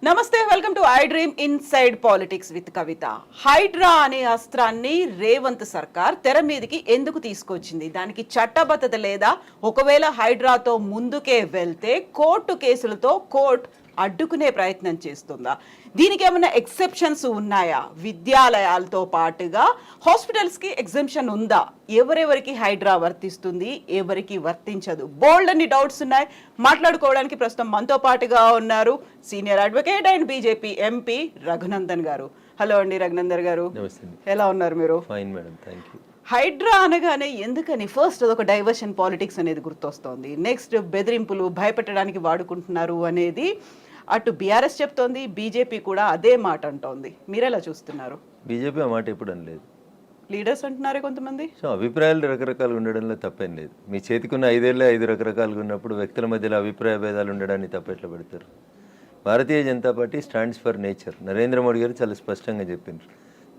నమస్తే, welcome to I dream inside politics with Kavitha. Hydraa అనే అస్త్రాన్ని రేవంత్ సర్కార్ తెర మీదకి ఎందుకు తీసుకొచ్చింది? దానికి చట్టబద్ధత లేదా? ఒకవేళ హైడ్రాతో ముందుకే వెళ్తే కోర్టు కేసులతో కోర్టు అడ్డుకునే ప్రయత్నం చేస్తుందా? దీనికి ఏమైనా ఎక్సెప్షన్స్ ఉన్నాయా? విద్యాలయాలతో పాటుగా హాస్పిటల్స్కి ఎగ్జంప్షన్ ఉందా? ఎవరెవరికి హైడ్రా వర్తిస్తుంది, ఎవరికి వర్తించదు? బోల్డ్ అన్ని డౌట్స్ ఉన్నాయి. మాట్లాడుకోవడానికి ప్రస్తుతం మనతో పాటుగా ఉన్నారు senior advocate and BJP MP Raghunandan గారు. హలో అండి రఘునందన్ గారు, ఎలా ఉన్నారు మీరు? Fine madam, thank you. Hydraa అనగానే ఎందుకని ఫస్ట్ అదొక డైవర్షన్ పాలిటిక్స్ అనేది గుర్తొస్తోంది. నెక్స్ట్ బెదిరింపులు, భయపెట్టడానికి వాడుకుంటున్నారు అనేది అటు బీఆర్ఎస్ చెప్తోంది, బీజేపీ కూడా అదే మాట అంటోంది. మీరెలా చూస్తున్నారు? బీజేపీ ఆ మాట ఎప్పుడు అనలేదు, లీడర్స్ అంటున్నారే కొంతమంది. సో అభిప్రాయాలు రకరకాలుగా ఉండడంలో తప్పేం లేదు. మీ చేతికున్న 5 ఏళ్ళే 5 రకరకాలుగా ఉన్నప్పుడు వ్యక్తుల మధ్యలో అభిప్రాయ భేదాలు ఉండడాన్ని తప్పెట్లా పెడతారు? Bharatiya Janata party stands for nature. Narendra Modi garu చాలా స్పష్టంగా చెప్పినారు.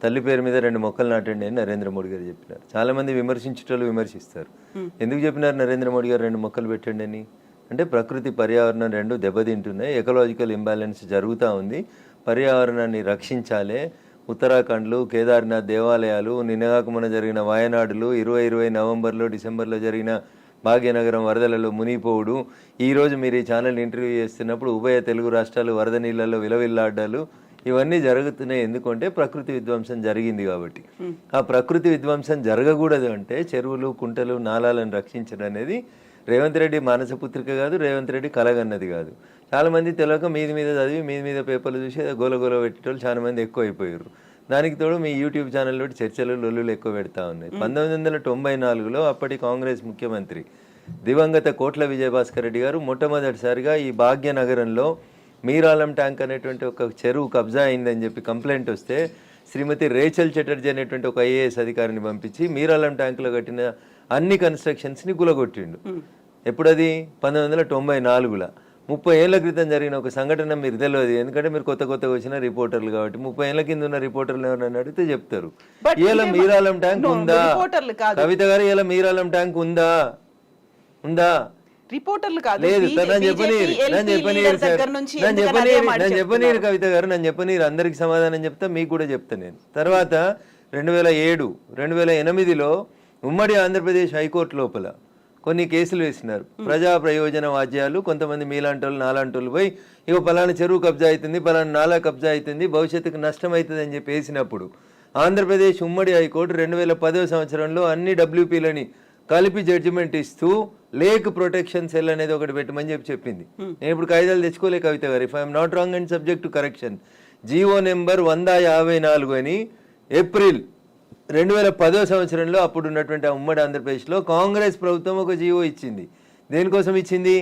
తల్లి పేరు మీద 2 మొక్కలు నాటండి అని నరేంద్ర మోడీ గారు చెప్పినారు. చాలా మంది విమర్శించేటోళ్ళు విమర్శిస్తారు. ఎందుకు చెప్పినారు నరేంద్ర మోడీ గారు 2 మొక్కలు పెట్టండి అని? అంటే ప్రకృతి పర్యావరణం 2 దెబ్బతింటున్నాయి, ఎకలాజికల్ ఇంబ్యాలెన్స్ జరుగుతూ ఉంది, పర్యావరణాన్ని రక్షించాలి. ఉత్తరాఖండ్లు, కేదార్నాథ్ దేవాలయాలు, నిన్నగాక మొన్న జరిగిన వాయనాడులు, 2020 నవంబర్లో డిసెంబర్లో జరిగిన భాగ్యనగరం వరదలలో మునిగిపోవుడు, ఈరోజు మీరు ఈ ఛానల్ ఇంటర్వ్యూ చేస్తున్నప్పుడు ఉభయ తెలుగు రాష్ట్రాలు వరద నీళ్ళలో విలవిల్లాడ్డాలు, ఇవన్నీ జరుగుతున్నాయి. ఎందుకంటే ప్రకృతి విధ్వంసం జరిగింది కాబట్టి. ఆ ప్రకృతి విధ్వంసం జరగకూడదు అంటే చెరువులు, కుంటలు, నాలాలను రక్షించడం అనేది రేవంత్ రెడ్డి మానసపుత్రిక కాదు, రేవంత్ రెడ్డి కలగన్నది కాదు. చాలామంది తెలియక మీద చదివి మీద పేపర్లు చూసి గోల పెట్టేటోళ్ళు చాలా మంది ఎక్కువ అయిపోయారు. దానికి తోడు మీ యూట్యూబ్ ఛానల్లో చర్చలు, లొల్లులు ఎక్కువ పెడతా ఉన్నాయి. 1994లో అప్పటి కాంగ్రెస్ ముఖ్యమంత్రి దివంగత కోట్ల విజయభాస్కర్ రెడ్డి గారు మొట్టమొదటిసారిగా ఈ భాగ్యనగరంలో మీరాలం ట్యాంక్ అనేటువంటి ఒక చెరువు కబ్జా అయిందని చెప్పి కంప్లైంట్ వస్తే శ్రీమతి రేచల్ చటర్జీ అనేటువంటి ఒక ఐఏఎస్ అధికారిని పంపించి మీరాలం ట్యాంకులో కట్టిన అన్ని కన్స్ట్రక్షన్స్ని గులగొట్టిండు. ఎప్పుడది? 1994లో. 30 ఏళ్ల క్రితం జరిగిన ఒక సంఘటన మీరు తెలియదు, ఎందుకంటే మీరు కొత్తగా వచ్చిన రిపోర్టర్లు కాబట్టి. 30 ఏళ్ల కింద ఉన్న రిపోర్టర్లు ఎవరైనా అడిగితే చెప్తారు. ఇలా మీరాలం ట్యాంక్ ఉందా? కవిత గారు, ఇలా మీరాలం ట్యాంక్ ఉందా? రిపోర్టర్లు కాదు, లేదు. నన్ను చెప్పనీరు కవిత గారు, నన్ను చెప్పనీరు. అందరికి సమాధానం చెప్తా, మీకు కూడా చెప్తా నేను. తర్వాత 2007, 2008లో ఉమ్మడి ఆంధ్రప్రదేశ్ హైకోర్టు లోపల కొన్ని కేసులు వేసినారు. ప్రజా ప్రయోజన వాద్యాలు, కొంతమంది మీలాంటోళ్ళు నాలాంటోళ్ళు పోయి ఇక పలానా చెరువు కబ్జా అవుతుంది, పలానా నాలా కబ్జా అవుతుంది, భవిష్యత్తుకు నష్టం అవుతుంది అని చెప్పి వేసినప్పుడు ఆంధ్రప్రదేశ్ ఉమ్మడి హైకోర్టు 2010వ సంవత్సరంలో అన్ని WPలని కలిపి జడ్జిమెంట్ ఇస్తూ లేక్ ప్రొటెక్షన్ సెల్ అనేది ఒకటి పెట్టమని చెప్పింది. నేను ఇప్పుడు కాయిదాలు తెచ్చుకోలే కవిత గారు, if I'm not wrong and subject to correction. GO number 154 అని ఏప్రిల్ 2010వ సంవత్సరంలో అప్పుడు ఉన్నటువంటి ఉమ్మడి ఆంధ్రప్రదేశ్లో కాంగ్రెస్ ప్రభుత్వం ఒక జీవో ఇచ్చింది. దేనికోసం ఇచ్చింది?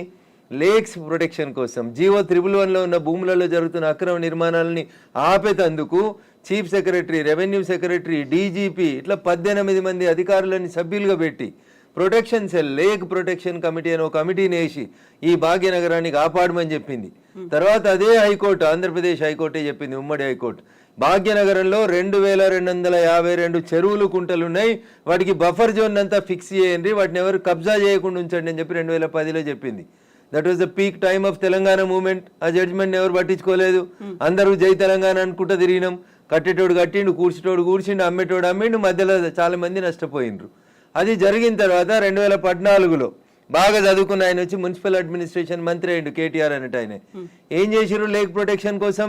లేక్స్ ప్రొటెక్షన్ కోసం. జీవో 111లో ఉన్న భూములలో జరుగుతున్న అక్రమ నిర్మాణాలని ఆపేతందుకు chief secretary, revenue secretary, DGP ఇట్లా 18 మంది అధికారులని సభ్యులుగా పెట్టి protection cell, lake protection committee అని ఒక కమిటీని వేసి ఈ భాగ్యనగరాన్ని కాపాడమని చెప్పింది. తర్వాత అదే హైకోర్టు, ఆంధ్రప్రదేశ్ హైకోర్టే చెప్పింది, ఉమ్మడి హైకోర్టు, భాగ్యనగరంలో 2252 చెరువులు, కుంటలు ఉన్నాయి, వాటికి బఫర్ జోన్ అంతా ఫిక్స్ చేయండి, వాటిని ఎవరు కబ్జా చేయకుండా ఉంచండి అని చెప్పి 2010లో చెప్పింది. That was the peak time of Telangana movement. ఆ జడ్జిమెంట్ ఎవరు పట్టించుకోలేదు. అందరూ జై తెలంగాణ అనుకుంటూ తిరిగినాం. కట్టేటోడు కట్టిండు, కూర్చేటోడు కూర్చిండు, అమ్మేటోడు అమ్మిండు, మధ్యలో చాలా మంది నష్టపోయిండ్రు. అది జరిగిన తర్వాత 2014లో బాగా చదువుకున్న ఆయన వచ్చి మున్సిపల్ అడ్మినిస్ట్రేషన్ మంత్రి అయ్యిండు, కేటీఆర్ అనేట ఆయన. ఏం చేసిరు లేక్ ప్రొటెక్షన్ కోసం?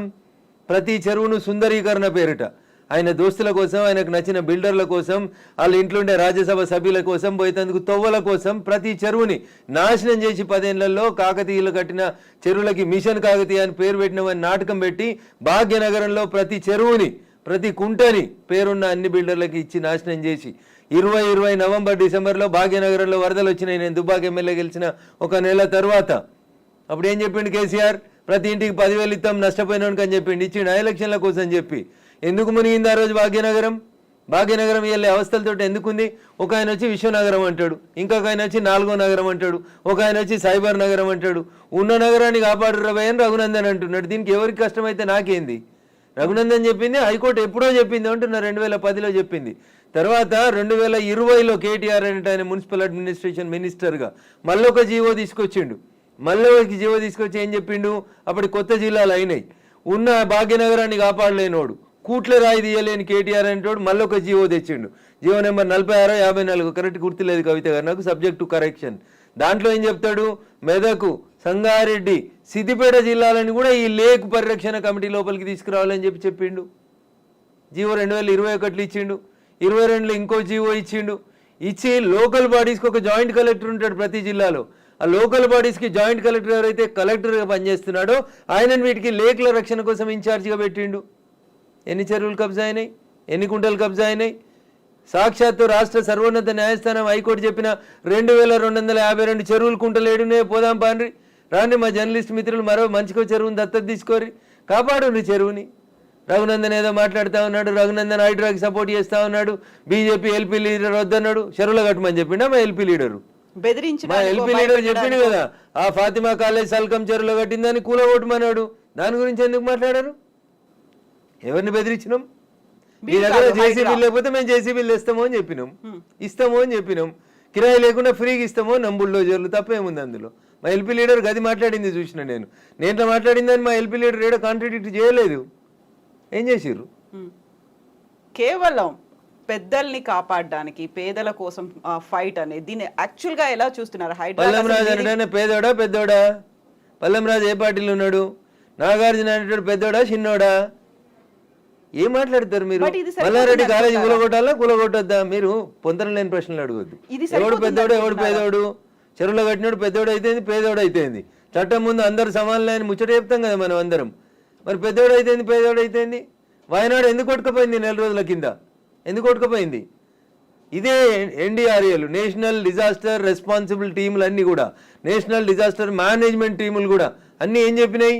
ప్రతి చెరువును సుందరీకరణ పేరిట ఆయన దోస్తుల కోసం, ఆయనకు నచ్చిన బిల్డర్ల కోసం, వాళ్ళ ఇంట్లో ఉండే రాజ్యసభ సభ్యుల కోసం, పోయేందుకు తొవ్వల కోసం ప్రతి చెరువుని నాశనం చేసి 10 ఏళ్లలో కాకతీయులు కట్టిన చెరువులకి మిషన్ కాకతీయ అని పేరు పెట్టినవని నాటకం పెట్టి భాగ్యనగరంలో ప్రతి చెరువుని, ప్రతి కుంటని పేరున్న అన్ని బిల్డర్లకి ఇచ్చి నాశనం చేసి 2020 నవంబర్ డిసెంబర్లో భాగ్యనగరంలో వరదలు వచ్చినాయి. నేను దుబ్బాక ఎమ్మెల్యే గెలిచిన ఒక నెల తర్వాత అప్పుడు ఏం చెప్పిండు కేసీఆర్? ప్రతి ఇంటికి 10,000 ఇస్తాం నష్టపోయినానికి అని చెప్పిండు. ఇచ్చిండు ఎలక్షన్ల కోసం చెప్పి. ఎందుకు మునిగింది ఆ రోజు భాగ్యనగరం? భాగ్యనగరం వెళ్ళే అవస్థలతో ఎందుకుంది? ఒక ఆయన వచ్చి విశ్వనగరం అంటాడు, ఇంకొక ఆయన వచ్చి 4వ నగరం అంటాడు, ఒక ఆయన వచ్చి సైబర్ నగరం అంటాడు. ఉన్న నగరాన్ని కాపాడు రవయ్య అని రఘునందన్ అంటున్నాడు. దీనికి ఎవరికి కష్టమైతే నాకేంది? రఘునందన్ చెప్పింది, హైకోర్టు ఎప్పుడో చెప్పింది అంటున్నా, 2010లో చెప్పింది. తర్వాత 2020లో కేటీఆర్ అంటే ఆయన మున్సిపల్ అడ్మినిస్ట్రేషన్ మినిస్టర్గా మళ్ళొక జీవో తీసుకొచ్చిండు. మళ్ళీ జీవో తీసుకొచ్చి ఏం చెప్పిండు? అప్పటి కొత్త జిల్లాలు అయినాయి. ఉన్న భాగ్యనగరాన్ని కాపాడలేనోడు, కూట్ల రాయి తీయలేని కేటీఆర్ అనేటోడు మళ్ళీ ఒక జీవో తెచ్చిండు. జీవో నెంబర్ 46 54 కరెక్ట్ గుర్తులేదు కవిత గారు నాకు, సబ్జెక్ట్ టు కరెక్షన్. దాంట్లో ఏం చెప్తాడు, మెదకు, సంగారెడ్డి, సిద్దిపేట జిల్లాలని కూడా ఈ లేక్ పరిరక్షణ కమిటీ లోపలికి తీసుకురావాలని చెప్పిండు. జీవో 2021 ఇచ్చిండు, 22లో ఇంకో జీవో ఇచ్చిండు. ఇచ్చి లోకల్ బాడీస్కి ఒక జాయింట్ కలెక్టర్ ఉంటాడు ప్రతి జిల్లాలో. ఆ లోకల్ బాడీస్కి జాయింట్ కలెక్టర్ ఎవరైతే కలెక్టర్గా పనిచేస్తున్నాడో ఆయనను వీటికి లేక్ల రక్షణ కోసం ఇన్ఛార్జిగా పెట్టిండు. ఎన్ని చెరువులు కబ్జా అయినాయి, ఎన్ని కుంటలు కబ్జా అయినాయి? సాక్షాత్తు రాష్ట్ర సర్వోన్నత న్యాయస్థానం హైకోర్టు చెప్పిన 2252 చెరువులు కుంటలు ఏడునే పోదాం పాండ్రి, రాండి మా జర్నలిస్ట్ మిత్రులు మరో మంచిగా చెరువుని దత్తత తీసుకోరి, కాపాడు చెరువుని. రఘునందన్ ఏదో మాట్లాడుతూ ఉన్నాడు, రఘునందన్ హైడ్రాకి సపోర్ట్ చేస్తూ ఉన్నాడు, బీజేపీ ఎల్పీ లీడర్ వద్దన్నాడు, చెరువులు కట్టమని చెప్పిండా మా ఎల్పీ లీడరు? మా ఎల్పీ లీడర్ చెప్పిండు కదా, ఆ ఫాతిమా కాలేజ్ సల్కం చెరువులో కట్టిందని కూలగొట్టమన్నాడు. దాని గురించి ఎందుకు మాట్లాడారు? ఎవరిని బెదిరించినాం? మీ దగ్గర జేసీబీ లేకపోతే మేము జేసీబీలు ఇస్తామో అని చెప్పినాం, కిరాయి లేకుండా ఫ్రీగా ఇస్తామో బుల్డోజర్లు, తప్పేముంది అందులో? మా ఎల్పీ లీడర్ గది మాట్లాడింది చూసిన నేను మాట్లాడిందని మా ఎల్పీ లీడర్ ఏడో కాంట్రాడిక్ట్ చేయలేదు. ఏం చేసిర్రు? కేవలం పెద్దల్ని కాపాడడానికి, పేదల కోసం ఫైట్ అనేది దీన్ని యాక్చువల్ గా ఎలా చూస్తున్నారు? పల్లం రాజు అంటే పేదోడా పెద్దోడా? పల్లం రాజు ఏ పార్టీలో ఉన్నాడు? నాగార్జున అనేటోడు పెద్దోడా చిన్నోడా? ఏం మాట్లాడతారు మీరు? మల్లారెడ్డి కాలేజీ కూలగొట్టొద్దా? మీరు పొంతన లేని ప్రశ్నలు అడగొద్దు. ఎవడు పెద్దోడు ఎవడు పేదోడు? చెరువులో కట్టినోడు పెద్దోడు అయితేంది, పేదోడు అయితేంది. చట్టం ముందు అందరు సమానమైన ముచ్చట చెప్తాం కదా మనం అందరం. మరి పెద్దోడు అయితేంది, పేదోడు అయితేంది? వాయనాడు ఎందుకు కొట్టుకుపోయింది? 4 రోజుల కింద ఎందుకు కొట్టుకుపోయింది? ఇదే ఎన్డీఆర్ఏలు, నేషనల్ డిజాస్టర్ రెస్పాన్సిబుల్ టీములు అన్నీ కూడా, నేషనల్ డిజాస్టర్ మేనేజ్మెంట్ టీములు కూడా అన్నీ ఏం చెప్పినాయి?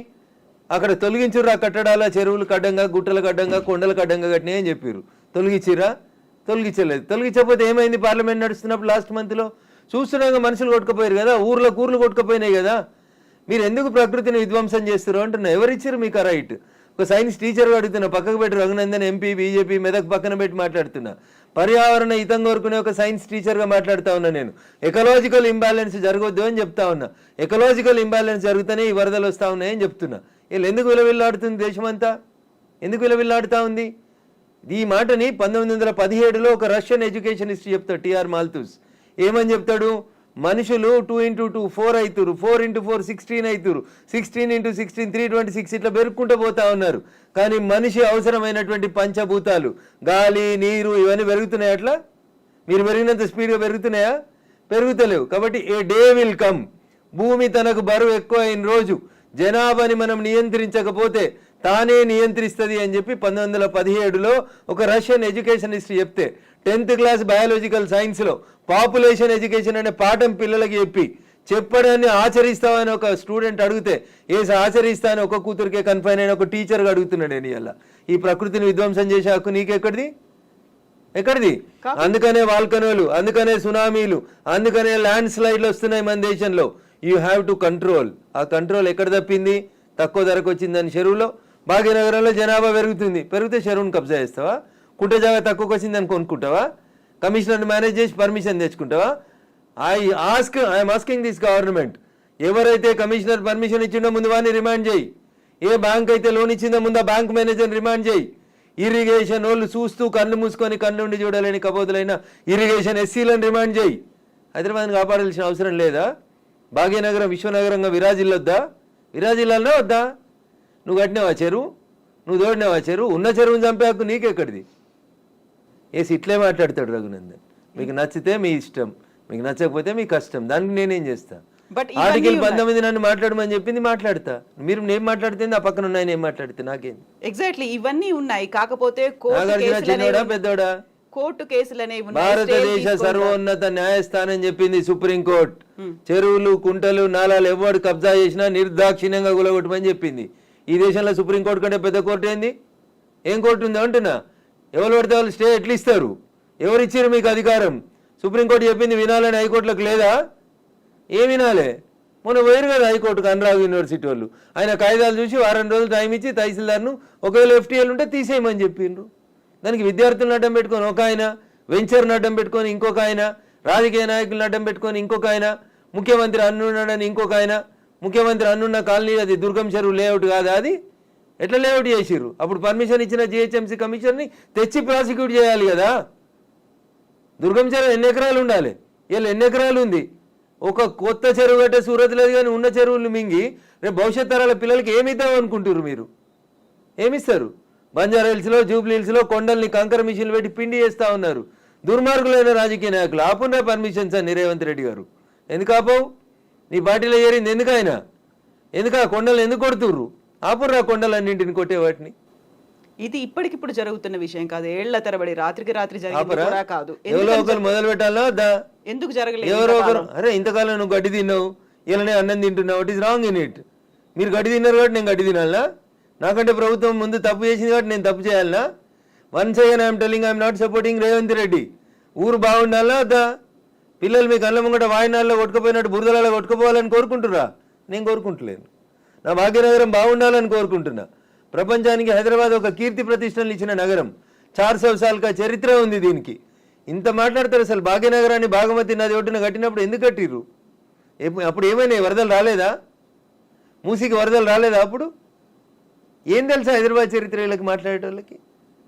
అక్కడ తొలగించుర్రా కట్టడాల, చెరువులు కడ్డంగా, గుట్టలు కడ్డంగా, కొండలు కడ్డంగా కట్టినాయి అని చెప్పారు. తొలగించిర్రా? తొలగించలేదు. తొలగించకపోతే ఏమైంది? పార్లమెంట్ నడుస్తున్నప్పుడు లాస్ట్ మంత్లో చూస్తున్నాగా మనుషులు కొట్టుకుపోయారు కదా, ఊర్లు కొట్టుకుపోయినాయి కదా. మీరు ఎందుకు ప్రకృతిని విధ్వంసం చేస్తారు అంటున్నా. ఎవరిచ్చారు మీకు ఆ రైట్? ఒక సైన్స్ టీచర్ అడుగుతున్నా, పక్కకు పెట్టి రఘునందన్ ఎంపీ బీజేపీ మెదక్ పక్కన పెట్టి మాట్లాడుతున్నా. పర్యావరణ హితం కోరుకునే ఒక సైన్స్ టీచర్గా మాట్లాడుతూ ఉన్నా నేను. ఎకలాజికల్ ఇంబ్యాలెన్స్ జరగొద్దు అని చెప్తా ఉన్నా. ఎకలాజికల్ ఇంబ్యాలెన్స్ జరుగుతూనే ఈ వరదలు వస్తూ ఉన్నాయని చెప్తున్నా. వీళ్ళు ఎందుకు విలవిల్లాడుతుంది దేశమంతా? ఎందుకు విలవిల్లాడుతూ ఉంది? ఈ మాటని 1917లో ఒక రష్యన్ ఎడ్యుకేషనిస్ట్ చెప్తాడు, టిఆర్ మాల్తూస్. ఏమని చెప్తాడు? మనుషులు 2 into 2 4 అవుతురు, 4 into 4 16 అవుతురు, 16 into 16 326 ఇట్లా పెరుక్కుంటూ పోతా ఉన్నారు. కానీ మనిషి అవసరమైనటువంటి పంచభూతాలు గాలి, నీరు ఇవన్నీ పెరుగుతున్నాయి. అట్లా మీరు పెరిగినంత స్పీడ్గా పెరుగుతున్నాయా? పెరుగుతలేవు. కాబట్టి ఏ డే విల్ కమ్, భూమి తనకు బరువు ఎక్కువ అయిన రోజు, జనాభాని మనం నియంత్రించకపోతే తానే నియంత్రిస్తుంది అని చెప్పి 1917లో ఒక రష్యన్ ఎడ్యుకేషనిస్ట్ చెప్తే, 10th క్లాస్ బయాలజికల్ సైన్స్లో పాపులేషన్ ఎడ్యుకేషన్ అనే పాఠం పిల్లలకి చెప్పడాన్ని ఆచరిస్తామని ఒక స్టూడెంట్ అడిగితే, ఆచరిస్తా అని ఒక కూతురికే కన్ఫైన్ అయిన ఒక టీచర్గా అడుగుతున్నాడు. నేను ఇలా ఈ ప్రకృతిని విధ్వంసం చేసే హక్కు నీకెక్కడిది? అందుకనే వాల్కనోలు, అందుకనే సునామీలు, అందుకనే ల్యాండ్ స్లైడ్లు వస్తున్నాయి మన దేశంలో. You have to control. ఆ కంట్రోల్ ఎక్కడ తప్పింది? తక్కువ ధరకు వచ్చిందని చెరువులో. భాగ్యనగరంలో జనాభా పెరిగితే చెరువును కబ్జా చేస్తావా? కుంట జాగా తక్కువకి వచ్చిందని కొనుక్కుంటావా? కమిషనర్ని మేనేజ్ చేసి పర్మిషన్ తెచ్చుకుంటావా? ఐఎమ్ ఆస్కింగ్ దిస్ గవర్నమెంట్, ఎవరైతే కమిషనర్ పర్మిషన్ ఇచ్చిండో ముందు వాడిని రిమాండ్ చేయి. ఏ బ్యాంక్ అయితే లోన్ ఇచ్చిందో ముందు ఆ బ్యాంక్ మేనేజర్ని రిమాండ్ చేయి. ఇరిగేషన్ వాళ్ళు చూస్తూ కళ్ళు మూసుకొని కళ్ళుండి చూడలేని కబోదులైన ఇరిగేషన్ ఎస్సీలను రిమాండ్ చేయి. హైదరాబాద్ని కాపాడాల్సిన అవసరం లేదా? భాగ్యనగరం విశ్వనగరంగా విరాజిల్లాలనే వద్దా? నువ్వు కట్టినావా చెరువు? నువ్వు తోడినావా చెరువు? ఉన్న చెరువుని చంపే హక్కు నీకెక్కడిది? ఇట్లే మాట్లాడతాడు రఘునందన్. మీకు నచ్చితే మీ ఇష్టం, మీకు నచ్చకపోతే మీ కష్టం. దానికి నేనేం చేస్తా? ఆర్టికల్ 19 నన్ను మాట్లాడమని చెప్పింది, మాట్లాడతా. మీరు నేను మాట్లాడితే ఆ పక్కన ఉన్నాయని ఏం మాట్లాడితే నాకేం? ఎగ్జాక్ట్లీ ఇవన్నీ ఉన్నాయి. కాకపోతే పెద్దోడా? కోర్టు కేసులు అనేవి భారతదేశ సర్వోన్నత న్యాయస్థానం చెప్పింది, సుప్రీంకోర్టు, చెరువులు, కుంటలు, నాలాలు ఎవరు కబ్జా చేసినా నిర్దాక్షిణ్యంగా గులగొట్టమని చెప్పింది. ఈ దేశంలో సుప్రీంకోర్టు కంటే పెద్ద కోర్టు ఏంది? ఏం కోర్టు ఉంది అంటున్నా? ఎవరు పడితే వాళ్ళు స్టే ఎట్లా ఇస్తారు? ఎవరు ఇచ్చారు మీకు అధికారం? సుప్రీంకోర్టు చెప్పింది వినాలని హైకోర్టులకు లేదా? ఏం వినాలే? మొన్న పోయారు కదా హైకోర్టుకు అనురాగ్ యూనివర్సిటీ వాళ్ళు. ఆయన కాయిదాలు చూసి వారం రోజులు టైం ఇచ్చి తహసీల్దార్ను ఒకవేళ FTL ఉంటే తీసేయమని చెప్పిండ్రు. దానికి విద్యార్థులను అడ్డం పెట్టుకొని ఒక ఆయన, వెంచర్ను అడ్డం పెట్టుకొని ఇంకొక ఆయన, రాజకీయ నాయకులను అడ్డం పెట్టుకొని ఇంకొక ఆయన, ముఖ్యమంత్రి అన్నున్నాడని ఇంకొక ఆయన, ముఖ్యమంత్రి అన్నున్న కాలనీ అది దుర్గం చెరువు లేఅవుట్ కాదా? అది ఎట్లా లేఅవుట్ చేసిర్రు? అప్పుడు పర్మిషన్ ఇచ్చిన జిహెచ్ఎంసీ కమిషన్ని తెచ్చి ప్రాసిక్యూట్ చేయాలి కదా. దుర్గం చెరువు ఎన్ని ఎకరాలు ఉండాలి? వీళ్ళు ఎన్ని ఎకరాలు ఉంది? ఒక కొత్త చెరువు కట్టే సూరత్ లేదు కానీ ఉన్న చెరువులు మింగి రేపు భవిష్యత్ తరాల పిల్లలకి ఏమి ఇద్దాం అనుకుంటారు మీరు? ఏమిస్తారు? బంజారా హిల్స్లో, జూబ్లీ హిల్స్లో కొండల్ని కంకర మిషన్లు పెట్టి పిండి చేస్తూ ఉన్నారు దుర్మార్గులైన రాజకీయ నాయకులు. ఆపున్నా పర్మిషన్స్ అని రేవంత్ రెడ్డి గారు. ఎందుకు ఆపవు? నీ పార్టీలో ఏరింది ఎందుకు ఆయన? ఎందుకు ఆ కొండలు ఎందుకు కొడుతుర్రు? ఆపుర్రా కొండలన్నింటిని కొట్టే వాటిని. ఇది ఇప్పటికిప్పుడు జరుగుతున్న విషయం కాదు, ఏళ్ల తరబడి రాత్రికి రాత్రి జరిగింది కూడా కాదు. ఎవరో ఒకరు మొదలు పెట్టాలా? ఎందుకు జరగలేదు? ఎవరో ఒకరు, అరే ఇంతకాలం నువ్వు గడ్డి తిన్నావు, ఇలానే అన్నం తింటున్నావు, it is wrong in it. మీరు గడ్డి తిన్నారు కాబట్టి నేను గడ్డి తినాలా? నాకంటే ప్రభుత్వం ముందు తప్పు చేసింది కాబట్టి నేను తప్పు చేయాలనా? Once again I'm telling I'm not supporting Revanth Reddy. ఊరు బాగుండాలా వద్దా? పిల్లలు మీ కళ్ళ ముంగట వాయినాల్లో కొట్టుకుపోయినట్టు బురదలలో కొట్టుకుపోవాలని కోరుకుంటురా? నేను కోరుకుంటలేను. నా భాగ్యనగరం బాగుండాలని కోరుకుంటున్నా. ప్రపంచానికి హైదరాబాద్ ఒక కీర్తి ప్రతిష్టలు ఇచ్చిన నగరం. 400 సార్లుగా చరిత్ర ఉంది దీనికి. ఇంత మాట్లాడతారు. అసలు భాగ్యనగరాన్ని భాగమతి నది ఒడ్డున కట్టినప్పుడు ఎందుకు కట్టిర్రు? అప్పుడు ఏమైనా వరదలు రాలేదా? మూసీకి వరదలు రాలేదా? అప్పుడు ఏం తెలుసా హైదరాబాద్ చరిత్ర వీళ్ళకి మాట్లాడేటోళ్ళకి?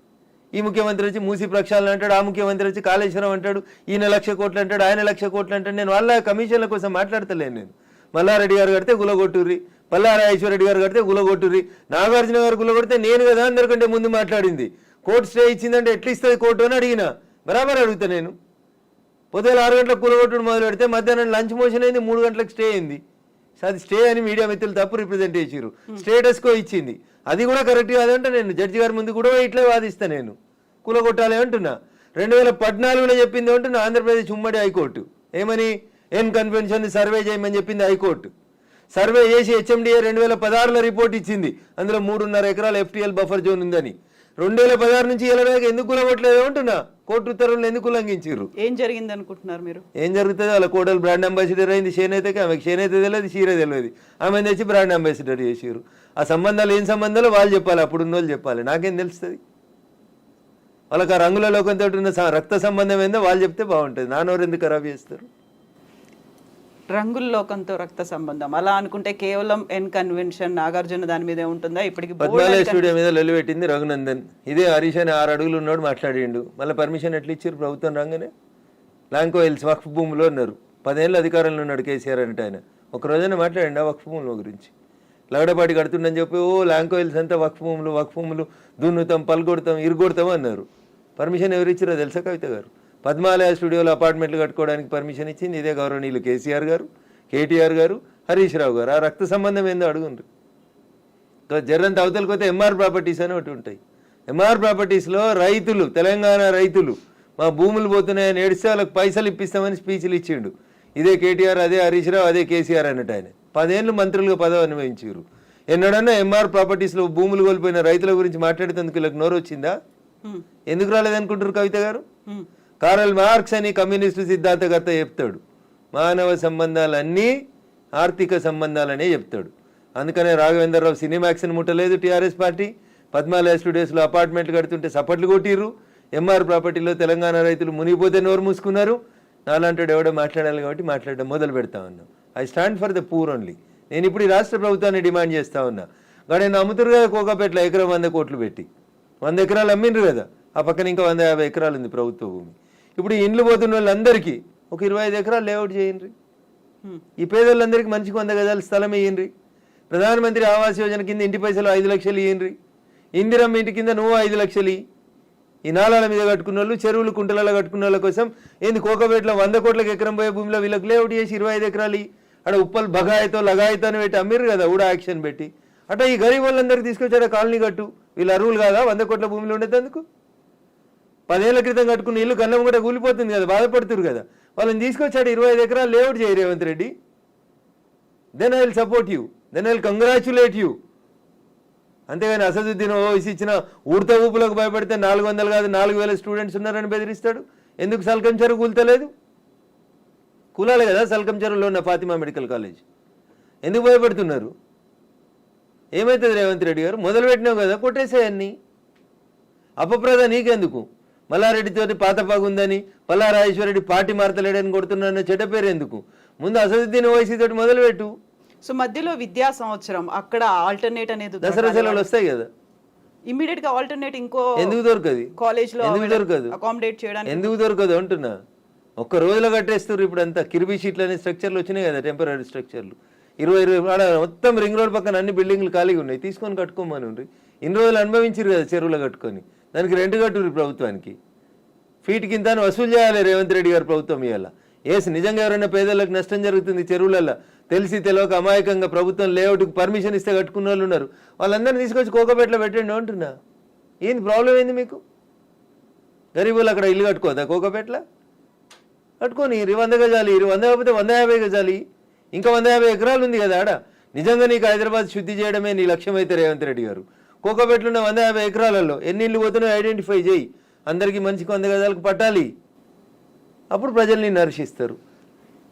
ఈ ముఖ్యమంత్రి వచ్చి మూసీ ప్రక్షాళన అంటాడు, ఆ ముఖ్యమంత్రి వచ్చి కాళేశ్వరం అంటాడు, ఈయన 1,00,000 కోట్లు అంటాడు, ఆయన 1,00,000 కోట్లు అంటాడు. నేను వాళ్ళ కమిషన్ల కోసం మాట్లాడతలేను. నేను మల్లారెడ్డి గారు కడితే గులగొట్టుర్రి, పల్లారా ఐశ్వర్రెడ్డి గారు కడితే గులగొట్టుర్రి, నాగార్జున గారు గులగొడితే నేను కదా అందరికంటే ముందు మాట్లాడింది. కోర్టు స్టే ఇచ్చిందంటే ఎట్లా ఇస్తుంది కోర్టు అని అడిగినా. బరాబర్ అడుగుతా నేను. పొద్దున 6 గంటలకు కూలగొట్టుడు మొదలు పెడితే మధ్యాహ్నం లంచ్ మోషన్ అయింది, 3 గంటలకు స్టే అయింది. అది స్టే అని మీడియా మిత్రులు తప్పు రిప్రజెంట్ చేసిరు. స్టేటస్కో ఇచ్చింది, అది కూడా కరెక్ట్ కాదంటే నేను జడ్జి గారి ముందు కూడా ఇట్లే వాదిస్తా. నేను కూలగొట్టాలి అంటున్నా. 2014లో చెప్పింది అంటున్నా ఆంధ్రప్రదేశ్ ఉమ్మడి హైకోర్టు. ఏమని? ఎన్ కన్వెన్షన్ సర్వే చేయమని చెప్పింది హైకోర్టు. సర్వే చేసి హెచ్ఎండిఏ 2016లో రిపోర్ట్ ఇచ్చింది, అందులో 3.5 ఎకరాల ఎఫ్టీఎల్ బఫర్ జోన్ ఉందని. 2016 నుంచి ఇలా ఎందుకు కూలగొట్టలేదు అంటున్నా. కోర్టు ఉత్తర్వులను ఎందుకు ఉల్లంఘించారు? ఏం జరిగింది అనుకుంటున్నారు మీరు? ఏం జరుగుతుంది? వాళ్ళ కోడలు బ్రాండ్ అంబాసిడర్ అయింది చేనేతకి. ఆమెకి చేనేత తెలియదు, చీర తెలియదు. ఆమె తెచ్చి బ్రాండ్ అంబాసిడర్ చేసారు. ఆ సంబంధాలు ఏం సంబంధాలు వాళ్ళు చెప్పాలి, అప్పుడున్న వాళ్ళు చెప్పాలి. నాకేం తెలుస్తుంది? వాళ్ళకి ఆ రంగుల లోకంతో ఉన్న రక్త సంబంధం ఏందో వాళ్ళు చెప్తే బాగుంటుంది. నానోరు ఎందుకు ఖరాబ్ చేస్తారు? రంగుల లోకంతో రక్త సంబంధం అలా అనుకుంటే కేవలం ఎన్ కన్వెన్షన్ నాగార్జున దాని మీదే ఉంటుందా? ఇప్పటికి పద్మాలయ స్టూడియో మీద లొల్లిపెట్టింది రఘునందన్. ఇదే హరీష్ అని 6 అడుగులు ఉన్నాడు మాట్లాడిండు. మళ్ళీ పర్మిషన్ ఎట్లా ఇచ్చారు ప్రభుత్వం రాగానే? లాంకో హిల్స్ వక్ఫ్ భూమిలో ఉన్నారు. 10 ఏళ్ళు అధికారంలో ఉన్నాడు కేసీఆర్ అంటే. ఆయన ఒక రోజైనా మాట్లాడండి ఆ వక్ఫ్ భూముల గురించి? లగడపాటి కడుతుండని చెప్పి లాంకో హిల్స్ అంతా వక్ఫ్ భూములు దున్నుతాం, పల్గొడతాం, ఇరుగొడతాం అన్నారు. పర్మిషన్ ఎవరు ఇచ్చారో తెలుసా కవిత గారు? పద్మాలయ స్టూడియోలో అపార్ట్మెంట్లు కట్టుకోవడానికి పర్మిషన్ ఇచ్చింది ఇదే గౌరవనీయులు కేసీఆర్ గారు, కేటీఆర్ గారు, హరీష్ రావు గారు. ఆ రక్త సంబంధం ఏందో అడుగుండ్రు. జర్రంత అవతలకి పోతే ఎంఆర్ ప్రాపర్టీస్ అని ఒకటి ఉంటాయి. ఎంఆర్ ప్రాపర్టీస్లో రైతులు, తెలంగాణ రైతులు మా భూములు పోతున్నాయని ఏడిస్తే వాళ్ళకి పైసలు ఇప్పిస్తామని స్పీచ్లు ఇచ్చిండు. ఇదే కేటీఆర్, అదే హరీష్ రావు, అదే కేసీఆర్ అన్నట్టు. ఆయన 10 ఏళ్ళు మంత్రులుగా పదవి అనుభవించారు. ఎన్నడన్నా ఎంఆర్ ప్రాపర్టీస్లో భూములు కోల్పోయిన రైతుల గురించి మాట్లాడేందుకు వీళ్ళకి నోరు వచ్చిందా? ఎందుకు రాలేదనుకుంటారు కవిత గారు? కారల్ మార్క్స్ అని కమ్యూనిస్టు సిద్ధాంతకర్త చెప్తాడు, మానవ సంబంధాలన్నీ ఆర్థిక సంబంధాలనే చెప్తాడు. అందుకనే రాఘవేంద్రరావు సినిమాక్స్ని ముట్టలేదు టీఆర్ఎస్ పార్టీ. పద్మాలయ స్టూడియోస్లో అపార్ట్మెంట్లు కడుతుంటే సపట్లు కొట్టిర్రు. ఎంఆర్ ప్రాపర్టీలో తెలంగాణ రైతులు మునిగిపోతే నోరు మూసుకున్నారు. నాలాంటి ఎవడో మాట్లాడాలి కాబట్టి మాట్లాడడం మొదలు పెడతా ఉన్నాం. I stand for the poor only. నేను ఇప్పుడు ఈ రాష్ట్ర ప్రభుత్వాన్ని డిమాండ్ చేస్తా ఉన్నా. కానీ అమ్ముతురు కదా కోకాపేటలో ఎకరం 100 కోట్లు పెట్టి 100 ఎకరాలు అమ్మిండ్రు కదా. ఆ పక్కన ఇంకా 150 ఎకరాలు ఉంది ప్రభుత్వ భూమి. ఇప్పుడు ఈ ఇండ్లు పోతున్న వాళ్ళందరికీ ఒక 25 ఎకరాలు లేఅవుట్ చేయండి. ఈ పేదోళ్ళందరికీ మనిషికి 100 గజాల స్థలం ఇయ్యండి. ప్రధానమంత్రి ఆవాస్ యోజన కింద ఇంటి పైసలు 5 లక్షలు ఇయ్యండి. ఇందిరమ్మ ఇంటి కింద నువ్వు 5 లక్షలు. ఈ నాలాల మీద కట్టుకున్న వాళ్ళు, చెరువులు కుంటలలో కట్టుకున్న వాళ్ళ కోసం ఏంది కోకపేటలో 100 కోట్లకు ఎకరం పోయే భూమిలో వీళ్ళకి లేఅవుట్ చేసి 25 ఎకరాలు అక్కడ ఉప్పల్ బగాయితో లగాయితో అని పెట్టి అమ్మిర్రు కదా ఊడా యాక్షన్ పెట్టి. అట్లా ఈ గరీబ్ వాళ్ళందరికీ తీసుకొచ్చాడు కాలనీ కట్టు. వీళ్ళు అరువులు కాదా 100 కోట్ల భూమిలో ఉండేందుకు? 10 ఏళ్ల క్రితం కట్టుకున్న ఇల్లు కన్నం కూడా కూలిపోతుంది కదా, బాధపడుతురు కదా. వాళ్ళని తీసుకొచ్చాడు 25 ఎకరాలు లేఅవుట్ చేయి Revanth Reddy. Then I will support you, then I will congratulate you. అంతేగాని అసదుద్దీన్ ఓవైసీ ఇచ్చిన ఉడత ఊపులకు భయపడితే 400 కాదు 4000 స్టూడెంట్స్ ఉన్నారని బెదిరిస్తాడు. ఎందుకు సల్కం చెరువు కూల్తలేదు? కూలాలి కదా సల్కం చెరువులో ఉన్న ఫాతిమా మెడికల్ కాలేజ్. ఎందుకు భయపడుతున్నారు? ఏమవుతుంది రేవంత్ రెడ్డి గారు? మొదలు పెట్టినావు కదా, కొట్టేసేయన్ని. అపప్రద నీకెందుకు? మల్లారెడ్డితోటి పాత పగుందని, పల్లారాజేశ్వరరెడ్డి పార్టీ మారతలేడని కొడుతున్నారన్న చెడ్డ పేరు ఎందుకు? ముందు అసదుద్దీన్ ఓవైసీ తోటి మొదలుపెట్టు. సో మధ్యలో విద్యా సంవత్సరం అక్కడ ఆల్టర్నేట్ అనేది దసరా సెలవులు వస్తాయి కదా, ఇమీడియట్ గా ఆల్టర్నేట్ ఇంకో ఎందుకు దొరకదు? కాలేజ్ లో ఎందుకు దొరకదు? అకామిడేట్ చేయడానికి ఎందుకు దొరకదు అంటున్నా. ఒక్క రోజులో కట్టేస్తారు. ఇప్పుడు అంతా కిర్బీ షీట్లు అనే స్ట్రక్చర్లు వచ్చినాయి కదా, టెంపరీ స్ట్రక్చర్లు. 20 మొత్తం రింగ్ రోడ్ పక్కన అన్ని బిల్డింగ్లు ఖాళీగా ఉన్నాయి, తీసుకొని కట్టుకోమని ఉండ్రి. ఇన్ని రోజులు అనుభవించారు కదా చెరువులో కట్టుకొని, దానికి రెంట్ కట్టుర్రి ప్రభుత్వానికి. ఫీట్ కింద వసూలు చేయాలి రేవంత్ రెడ్డి గారు ప్రభుత్వం ఇవాళ. నిజంగా ఎవరైనా పేదలకు నష్టం జరుగుతుంది చెరువులలో తెలిసి తెలియక అమాయకంగా ప్రభుత్వం లేఅవుట్కి పర్మిషన్ ఇస్తే కట్టుకున్న వాళ్ళు ఉన్నారు, వాళ్ళందరినీ తీసుకొచ్చి కోకపేటలో పెట్టండి అంటున్నా. ఏంది ప్రాబ్లం ఏంది మీకు? గరీబులు అక్కడ ఇల్లు కట్టుకోదా కోకపేటలో? కట్టుకొని 100 గజాలి, 100 కాకపోతే 150 గజాలి, ఇంకా 150 ఎకరాలు ఉంది కదా ఆడ. నిజంగా నీకు హైదరాబాద్ శుద్ధి చేయడమే నీ లక్ష్యం అయితే రేవంత్ రెడ్డి గారు, కోకపేటలో ఉన్న 150 ఎకరాలలో ఎన్ని ఇళ్ళు పోతున్నాయో ఐడెంటిఫై చేయి, అందరికీ మంచికి 100 గజాలకు పట్టాలి, అప్పుడు ప్రజల్ని నర్శిస్తారు.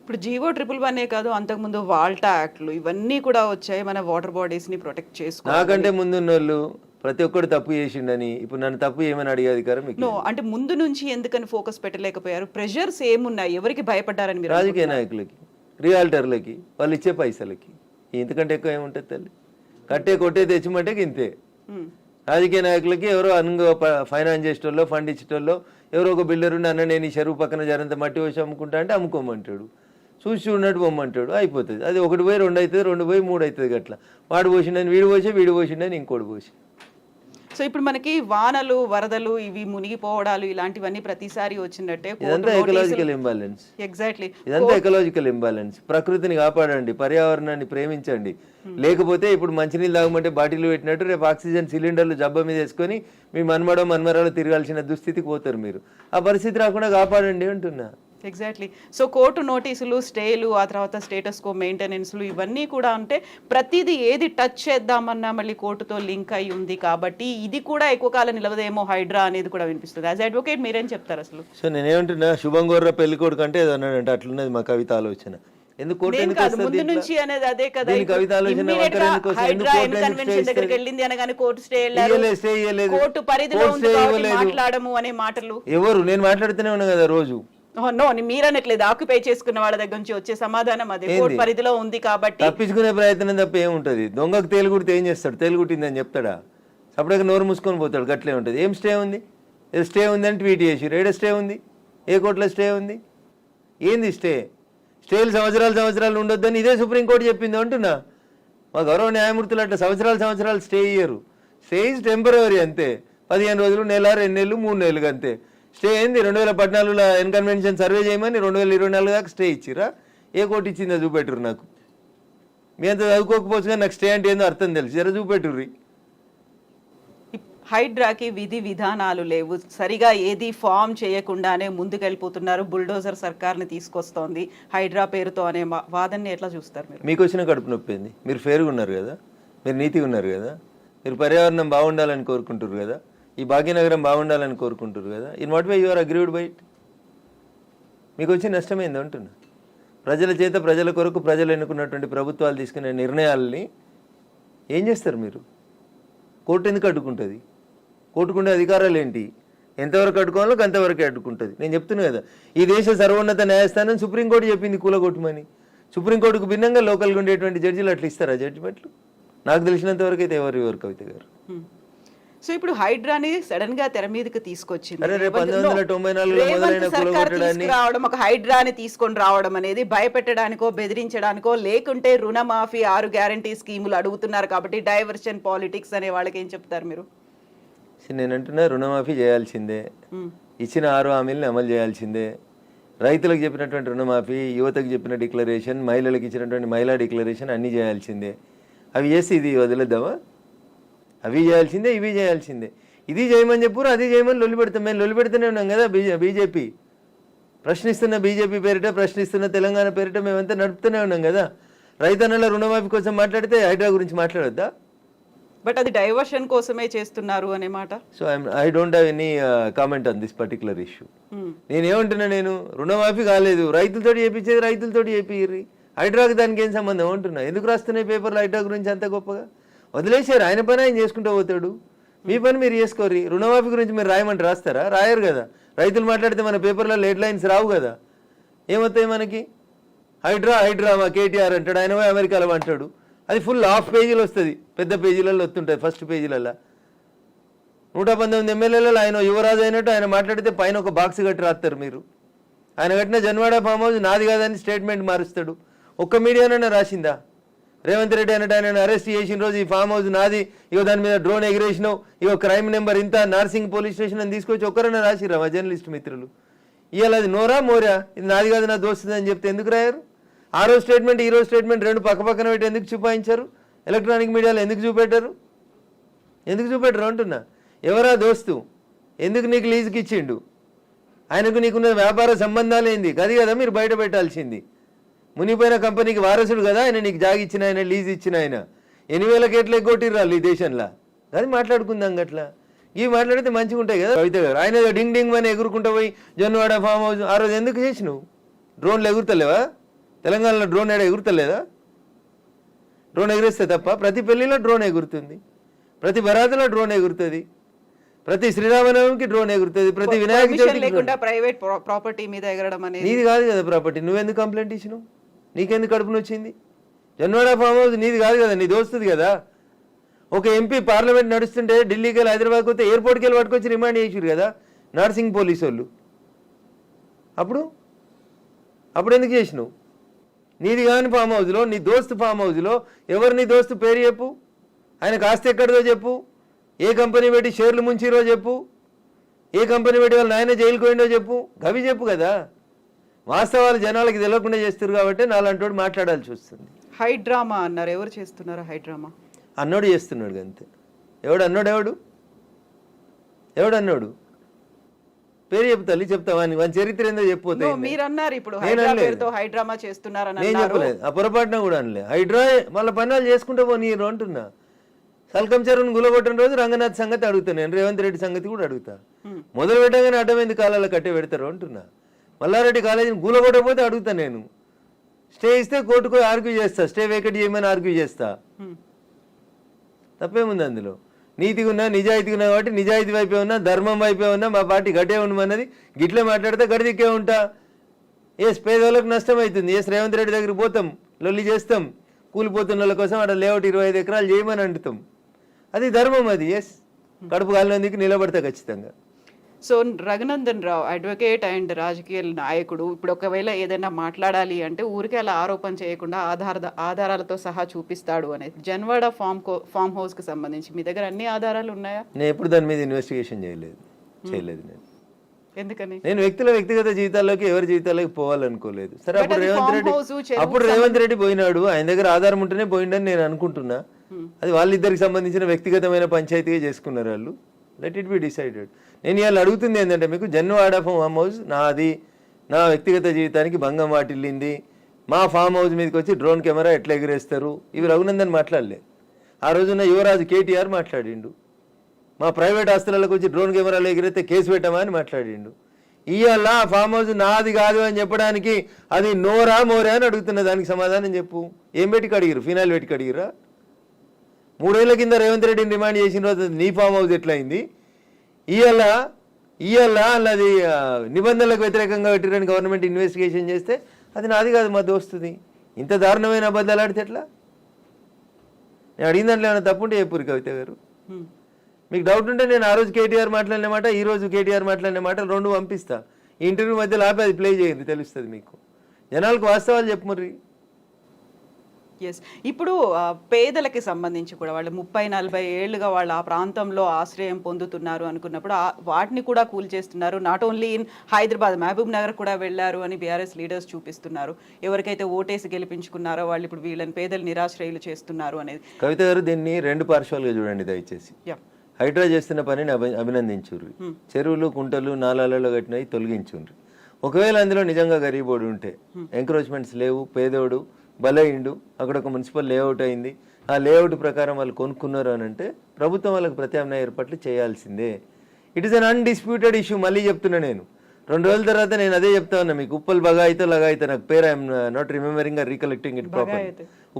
ఇప్పుడు జీవో 111 కాదు, అంతకుముందు వాల్టా యాక్ట్లు ఇవన్నీ కూడా వచ్చాయి మన వాటర్ బాడీస్ ని ప్రొటెక్ట్ చేసుకో. నాకంటే ముందున్న వాళ్ళు ప్రతి ఒక్కరు తప్పు చేసిండని ఇప్పుడు నన్ను తప్పు ఏమని అడిగే అధికారం మీకు? అంటే ముందు నుంచి ఎందుకని ఫోకస్ పెట్టలేకపోయారు? ప్రెషర్స్ ఏమున్నాయి? ఎవరికి భయపడ్డారని మీరు? రాజకీయ నాయకులకి, రియాల్టర్లకి, వాళ్ళు ఇచ్చే పైసలకి. ఇంతకంటే ఎక్కువ ఏముంటుంది తల్లి? కట్టే కొట్టే తెచ్చిమంటే ఇంతే. రాజకీయ నాయకులకి ఎవరో ఫైనాన్స్ చేసేటోళ్ళు, ఫండ్ ఇచ్చేటోళ్ళు, ఎవరో ఒక బిల్డర్ ఉండి అన్న నేను ఈ చెరువు పక్కన జరంత మట్టి వచ్చి అమ్ముకుంటా అంటే అమ్ముకోమంటాడు, చూసి చూడనట్టు పొమ్మంటాడు, అయిపోతుంది. అది 1 పోయి 2 అవుతుంది, 2 పోయి 3 అవుతుంది. అట్లా వాడు పోసిండని వీడు పోసి, వీడు పోసిండని ఇంకోటి పోసి. సో ఇప్పుడు మనకి వానలు, వరదలు, ఇవి మునిగిపోవడాలు ఇలాంటివన్నీ ప్రతిసారి వచ్చినట్టే. ఇదంతా ఎకలాజికల్ ఇంబ్యాలెన్స్. ఎగ్జాక్ట్లీ, ఇదంతా ఎకలాజికల్ ఇంబ్యాలెన్స్. ప్రకృతిని కాపాడండి, పర్యావరణాన్ని ప్రేమించండి. లేకపోతే ఇప్పుడు మంచినీళ్ళు తాగమంటే బాటిల్ పెట్టినట్టు రేపు ఆక్సిజన్ సిలిండర్లు జబ్బ మీద వేసుకొని మీ మన్మరాలు తిరగాల్సిన దుస్థితికి పోతారు మీరు. ఆ పరిస్థితి రాకుండా కాపాడండి అంటున్నా. ఎగ్జాక్ట్లీ. సో కోర్టు నోటీసులు, స్టేలు, ఆ తర్వాత స్టేటస్ కో మెయింటెనెన్స్లు ఇవన్నీ కూడా అంటే ప్రతిదీ ఏది టచ్ చేద్దామన్నా మళ్ళీ కోర్టుతో లింక్ అయి ఉంది కాబట్టి ఇది కూడా ఎక్కువ కాలం నిలవదేమో హైడ్రా అనేది కూడా వినిపిస్తుంది. యాజ్ అడ్వకేట్ మీరేం చెప్తారు అసలు? సో నేనేమంటున్నా, శుభం గోర్ర పెళ్లి కొడుకు అంటే ఏదో అన్నాడంటే అట్లున్నది మా కవిత ఆలోచన. ఎందుకు ముందు నుంచి అనేది అదే కదా. కన్వెన్షన్ దగ్గరికి వెళ్ళింది అనగానే కోర్టు స్టే కోర్టు పరిధిలో మాట్లాడము అనే మాటలు ఎవరు? నేను మాట్లాడుతూనే ఉన్నా కదా రోజు. నో, మీరనట్లేదు. ఆక్యుపై చేసుకున్న వాళ్ళ దగ్గర నుంచి వచ్చే సమాధానం అదే, కోర్టు పరిధిలో ఉంది కాబట్టి. తప్పించుకునే ప్రయత్నం తప్ప ఏముంటది? దొంగకు తేలుగుడితే ఏం చేస్తాడు? తేలుగుట్టిందని చెప్తాడా? అప్పటికి నోరు మూసుకొని పోతాడు. గట్లే ఉంటుంది. ఏం స్టే ఉంది? స్టే ఉంది అని ట్వీట్ చేసి ఏడ స్టే ఉంది? ఏ కోర్టులో స్టే ఉంది? ఏంది స్టే? స్టేలు సంవత్సరాలు ఉండొద్దని ఇదే సుప్రీంకోర్టు చెప్పింది అంటున్నా. మా గౌరవ న్యాయమూర్తులు అట్లా సంవత్సరాలు స్టే ఇయ్యరు. స్టే ఈజ్ టెంపరరీ అంతే. 15 రోజులు, నెల, 2 నెలలు, 3 నెలలు అంతే. స్టే ఏంది? 2014లో ఎన్కన్వెన్షన్ సర్వే చేయమని 2024 దాకా స్టే ఇచ్చిరా? ఏ కోర్టు ఇచ్చిందో చూపెట్టురు నాకు. మీ అంత చదువుకోకపోవచ్చు కానీ నాకు స్టే అంటే ఏందో అర్థం తెలుసు. జర చూపెట్టుర్రి. హైడ్రాకి విధి విధానాలు లేవు, సరిగా ఏది ఫామ్ చేయకుండానే ముందుకెళ్ళిపోతున్నారు. బుల్డోజర్ సర్కార్ని తీసుకొస్తోంది హైడ్రా పేరుతో అనే వాదనని ఎట్లా చూస్తారు మీరు? మీకు వచ్చిన కడుపు నొప్పింది. మీరు ఫేర్గా ఉన్నారు కదా, మీరు నీతిగా ఉన్నారు కదా, మీరు పర్యావరణం బాగుండాలని కోరుకుంటారు కదా, ఈ భాగ్యనగరం బాగుండాలని కోరుకుంటారు కదా. In what way you are agreed by it? మీకు వచ్చి నష్టమైంది అంటున్నా. ప్రజల చేత, ప్రజల కొరకు ప్రజలు ఎన్నుకున్నటువంటి ప్రభుత్వాలు తీసుకునే నిర్ణయాలని ఏం చేస్తారు మీరు? కోర్టు ఎందుకు అడ్డుకుంటుంది? కోర్టుకుండే అధికారాలు ఏంటి? ఎంతవరకు అడ్డుకోవాలో అంతవరకే అడ్డుకుంటుంది. నేను చెప్తున్నా కదా, ఈ దేశ సర్వోన్నత న్యాయస్థానం సుప్రీంకోర్టు చెప్పింది కూలగొట్టమని. సుప్రీంకోర్టుకు భిన్నంగా లోకల్గా ఉండేటువంటి జడ్జిలు అట్లా ఇస్తారా జడ్జిమెంట్లు? నాకు తెలిసినంత వరకు అయితే ఎవరు కవిత గారు. సో ఇప్పుడు హైడ్రాని సడన్ గా తెర మీదకి తీసుకొచ్చింది. 1994 తీసుకురావడం, ఒక హైడ్రాని తీసుకొని రావడం అనేది భయపెట్టడానికో, బెదిరించడానికో, లేకుంటే రుణమాఫీ 6 గ్యారంటీ స్కీములు అడుగుతున్నారు కాబట్టి డైవర్షన్ పాలిటిక్స్ అనే వాళ్ళకి ఏం చెప్తారు మీరు? నేను అంటున్నా, రుణమాఫీ చేయాల్సిందే, ఇచ్చిన 6 హామీలను అమలు చేయాల్సిందే. రైతులకు చెప్పినటువంటి రుణమాఫీ, యువతకు చెప్పిన డిక్లరేషన్, మహిళలకు ఇచ్చినటువంటి మహిళా డిక్లరేషన్ అన్నీ చేయాల్సిందే. అవి చేసి ఇది వదిలేద్దామా? అవి చేయాల్సిందే, ఇవి చేయాల్సిందే. ఇది చేయమని చెప్పు, అది చేయమని లొల్లి పెడతాం. మేము లొల్లి పెడుతూనే ఉన్నాం కదా. బీజేపీ ప్రశ్నిస్తున్న బీజేపీ పేరిట, ప్రశ్నిస్తున్న తెలంగాణ పేరిట మేమంతా నడుపుతూనే ఉన్నాం కదా. రైతన్నల రుణమాఫీ కోసం మాట్లాడితే హైడ్రా గురించి మాట్లాడొద్దా? బట్ అది డైవర్షన్ కోసమే చేస్తున్నారు అనే మాట. So I don't have any comment on this particular issue. నేనేమంటున్నా, నేను రుణమాఫీ కాలేదు, రైతులతో చేయించేది రైతులతో చేపిర్రి, హైడ్రాకి దానికి ఏం సంబంధం అంటున్నా. ఎందుకు రాస్తున్నాయి పేపర్లు హైడ్రా గురించి అంత గొప్పగా? వదిలేసారు, ఆయన పని ఆయన చేసుకుంటూ పోతాడు, మీ పని మీరు చేసుకోరు. రుణమాఫీ గురించి మీరు రాయమంటే రాస్తారా? రాయరు కదా. రైతులు మాట్లాడితే మన పేపర్లో హెడ్ లైన్స్ రావు కదా. ఏమవుతాయి మనకి? హైడ్రా మా కేటీఆర్ అంటాడు, ఆయన పోయి అమెరికాలో అంటాడు. అది ఫుల్ హాఫ్ పేజీలు వస్తుంది, పెద్ద పేజీలలో వస్తుంటుంది, ఫస్ట్ పేజీలలో 119 ఎమ్మెల్యేలలో ఆయన యువరాజు అయినట్టు ఆయన మాట్లాడితే పైన ఒక బాక్స్ కట్టి రాస్తారు మీరు. ఆయన కట్టిన జన్వాడ ఫామ్ హౌస్ నాది కాదని స్టేట్మెంట్ మారుస్తాడు. ఒక్క మీడియానైనా రాసిందా? రేవంత్ రెడ్డి అన్నట్టు ఆయన అరెస్ట్ చేసిన రోజు ఈ ఫామ్ హౌస్ నాది, ఇగో దాని మీద డ్రోన్ ఎగిరేసినావు, ఇగో క్రైమ్ నెంబర్ ఇంత, నార్సింగ్ పోలీస్ స్టేషన్ అని తీసుకొచ్చి ఒక్కరైనా రాసిరా మా జర్నలిస్ట్ మిత్రులు? ఇవాళ అది నోరా మోరా, ఇది నాది కాదు నా దోస్తుంది అని చెప్తే ఎందుకు రాయారు? ఆ రోజు స్టేట్మెంట్ ఈ రోజు స్టేట్మెంట్ రెండు పక్క పక్కన పెట్టి ఎందుకు చూపాయించారు? ఎలక్ట్రానిక్ మీడియాలో ఎందుకు చూపెట్టారు? అంటున్నా. ఎవరా దోస్తు? ఎందుకు నీకు లీజుకి ఇచ్చిండు? ఆయనకు నీకున్న వ్యాపార సంబంధాలు ఏంది? అది కదా మీరు బయట పెట్టాల్సింది. మునిపోయిన కంపెనీకి వారసుడు కదా ఆయన, నీకు జాగి ఇచ్చిన ఆయన, లీజ్ ఇచ్చిన ఆయన. 8,000 కోట్లు ఎగ్గొట్టిర్రాళ్ళు ఈ దేశంలో. అది మాట్లాడుకుందాం గట్లా. ఇవి మాట్లాడితే మంచిగా ఉంటాయి కదా కవిత గారు. ఆయన డింగ్ డింగ్ అని ఎగురుకుంటూ పోయి జొన్నవాడ ఫామ్ హౌస్ ఆ రోజు ఎందుకు చేసినావు? డ్రోన్లు ఎగురుతలేవా? తెలంగాణలో డ్రోన్ ఏడా ఎగురుతలేదా? డ్రోన్ ఎగురిస్తే తప్ప ప్రతి పెళ్లిలో డ్రోన్ ఎగురుతుంది, ప్రతి బరాతలో డ్రోన్ ఎగురుతుంది, ప్రతి శ్రీరామనవమికి డ్రోన్ ఎగురుతుంది, ప్రతి వినాయక చవితికి. ప్రైవేట్ ప్రాపర్టీ మీద ఎగరడం అనేది నీది కాదు కదా ప్రాపర్టీ. నువ్వెందుకు కంప్లైంట్ ఇచ్చినావు? నీకెందుకు కడుపున వచ్చింది? జన్వాడ ఫామ్ హౌస్ నీది కాదు కదా, నీ దోస్తుంది కదా. ఒక ఎంపీ పార్లమెంట్ నడుస్తుంటే ఢిల్లీకి వెళ్ళి హైదరాబాద్కి వస్తే ఎయిర్పోర్ట్కి వెళ్ళి పట్టుకొచ్చి రిమాండ్ చేసారు కదా నార్సింగ్ పోలీసు వాళ్ళు. అప్పుడు ఎందుకు చేసినావు? నీది కాని ఫామ్ హౌస్లో, నీ దోస్తు ఫామ్ హౌస్లో ఎవరు నీ దోస్తు పేరు చెప్పు, ఆయనకు ఆస్తి ఎక్కడిదో చెప్పు, ఏ కంపెనీ పెట్టి షేర్లు ముంచిరో చెప్పు, ఏ కంపెనీ పెట్టి వాళ్ళ నాయన జైలుకు పోయిండో చెప్పు, గవి చెప్పు కదా. వాస్తవాలు జనాలకి తెలియకుండా చేస్తారు కాబట్టి నాలంటోడు మాట్లాడాల్సి వస్తుంది. హైడ్రామా అన్నారు, ఎవరు చేస్తున్నారు హైడ్రామా? అన్నోడు చేస్తున్నాడు అంతే. ఎవడు అన్నోడు పేరు చెప్తా చెప్తావా? వాని చరిత్ర ఏందో చెప్పిపోతే మీరు అన్నారు ఇప్పుడు హైడ్రామా చేస్తున్నారని. నేను చెప్పలేదు, ఆ పొరపాటున కూడా అనలే. హైడ్రా వాళ్ళ పనులు చేసుకుంటూ పోనీరు అంటున్నా. సల్కం చెరువును గులగొట్టిన రోజు రంగనాథ్ సంగతి అడుగుతాను నేను, రేవంత్ రెడ్డి సంగతి కూడా అడుగుతా. మొదలు పెట్టగానే అడ్డమైంది కాలాల కట్టే పెడతారు అంటున్నా. మల్లారెడ్డి కాలేజీని గులగొట్టకపోతే అడుగుతా నేను. స్టే ఇస్తే కోర్టుకు ఆర్గ్యూ చేస్తా, స్టే వేకెట్ చేయమని ఆర్గ్యూ చేస్తా. తప్పేముంది అందులో? నీతిగా ఉన్నా, నిజాయితీగా ఉన్నా కాబట్టి నిజాయితీ వైపే ఉన్నా, ధర్మం వైపే ఉన్నా, మా పార్టీ గట్టే ఉండమన్నది. గిట్లే మాట్లాడితే గడిదిక్కే ఉంటా. పేదవాళ్ళకు నష్టం అవుతుంది. రేవంత్ రెడ్డి దగ్గరికి పోతాం, లొల్లి చేస్తాం, కూలిపోతున్న వాళ్ళ కోసం అక్కడ లేఅవుట్ 25 ఎకరాలు చేయమని అంటుతాం. అది ధర్మం. అది కడుపు కాలినందుకు నిలబడతా ఖచ్చితంగా. So Raghunandan Rao advocate and రాజకీయ నాయకుడు ఇప్పుడు ఒకవేళ ఏదైనా మాట్లాడాలి అంటే ఊరికే అలా ఆరోపణ చేయకుండా ఆధారాలతో సహా చూపిస్తాడు అనేది. జన్వాడ ఫామ్ హౌస్ కి సంబంధించి మీ దగ్గర అన్ని ఆధారాలు ఉన్నాయా? నేను ఎప్పుడు దాని మీద ఇన్వెస్టిగేషన్ చేయలేదు. నేను ఎందుకని? నేను వ్యక్తిగత జీవితాల్లోకి ఎవరి జీవితాల్లోకి పోవాలనుకోలేదు. సరే, అప్పుడు రేవంత్ రెడ్డి పోయినాడు, ఆయన దగ్గర ఆధారం ఉంటేనే పోయిండని నేను అనుకుంటున్నా. అది వాళ్ళిద్దరికి సంబంధించిన వ్యక్తిగతమైన పంచాయతీగా చేసుకున్నారు వాళ్ళు. Let it be decided. నేను ఇవాళ అడుగుతుంది ఏంటంటే, మీకు జన్వాడ ఫామ్ హౌస్ నాది, నా వ్యక్తిగత జీవితానికి భంగం వాటిల్లింది, మా ఫామ్ హౌస్ మీదకి వచ్చి డ్రోన్ కెమెరా ఎట్లా ఎగిరేస్తారు, ఇవి రఘునందన్ మాట్లాడలే. ఆ రోజున యువరాజు కేటీఆర్ మాట్లాడిండు. మా ప్రైవేట్ ఆస్తులకు వచ్చి డ్రోన్ కెమెరాలు ఎగిరితే కేసు పెట్టమా అని మాట్లాడిండు. ఇవాళ ఆ ఫామ్ హౌస్ నాది కాదు అని చెప్పడానికి అది నోరా మోరా అని అడుగుతున్న, దానికి సమాధానం చెప్పు. ఏం పెట్టి కడిగిరు? ఫినాయిల్ పెట్టి కడిగిరా? 3 ఏళ్ల కింద రేవంత్ రెడ్డిని డిమాండ్ చేసిన రోజు నీ ఫామ్ హౌస్ ఎట్లయింది? ఇవాళ అది నిబంధనలకు వ్యతిరేకంగా పెట్టిరని గవర్నమెంట్ ఇన్వెస్టిగేషన్ చేస్తే అది నాది కాదు మా దోస్తుంది. ఇంత దారుణమైన అబద్ధాలు ఆడితే ఎట్లా? నేను అడిగిన దాంట్లో ఏమైనా తప్పుంటే చెప్పురు కవిత గారు. మీకు డౌట్ ఉంటే నేను ఆ రోజు కేటీఆర్ మాట్లాడిన మాట, ఈ రోజు కేటీఆర్ మాట్లాడిన మాటలు 2 పంపిస్తా. ఈ ఇంటర్వ్యూ మధ్యలో ఆపి అది ప్లే చేయండి, తెలుస్తుంది మీకు. జనాలకు వాస్తవాలు చెప్పుమర్రి. ఎస్. ఇప్పుడు పేదలకి సంబంధించి కూడా వాళ్ళు 30-40 ఏళ్లుగా వాళ్ళు ఆ ప్రాంతంలో ఆశ్రయం పొందుతున్నారు అనుకున్నప్పుడు వాటిని కూడా కూల్చేస్తున్నారు. Not only in Hyderabad, Mahabub Nagar కూడా వెళ్ళారు అని బీఆర్ఎస్ లీడర్స్ చూపిస్తున్నారు. ఎవరికైతే ఓటేసి గెలిపించుకున్నారో వాళ్ళు ఇప్పుడు వీళ్ళని పేదలు నిరాశ్రయులు చేస్తున్నారు అనేది. కవిత గారు, దీన్ని 2 పార్శ్వాలుగా చూడండి దయచేసి. హైడ్రా చేస్తున్న పనిని అభినందించుర్రు. చెరువులు, కుంటలు, నాలాలలో కట్టినవి తొలగించుండ్రు. ఒకవేళ అందులో నిజంగా గరీబోడు ఉంటే, ఎంక్రోచ్మెంట్స్ లేవు, పేదోడు బలైండు, అక్కడ ఒక మున్సిపల్ లేఅవుట్ అయింది, ఆ లేఅవుట్ ప్రకారం వాళ్ళు కొనుక్కున్నారు అని అంటే ప్రభుత్వం వాళ్ళకి ప్రత్యామ్నాయ ఏర్పాట్లు చేయాల్సిందే. It is an undisputed issue. మళ్ళీ చెప్తున్నా నేను, 2 రోజుల తర్వాత నేను అదే చెప్తా ఉన్నా మీకు. ఉప్పల్ బగాయితో లగాయితో, నాకు పేరు I'm not remembering or recollecting it proper.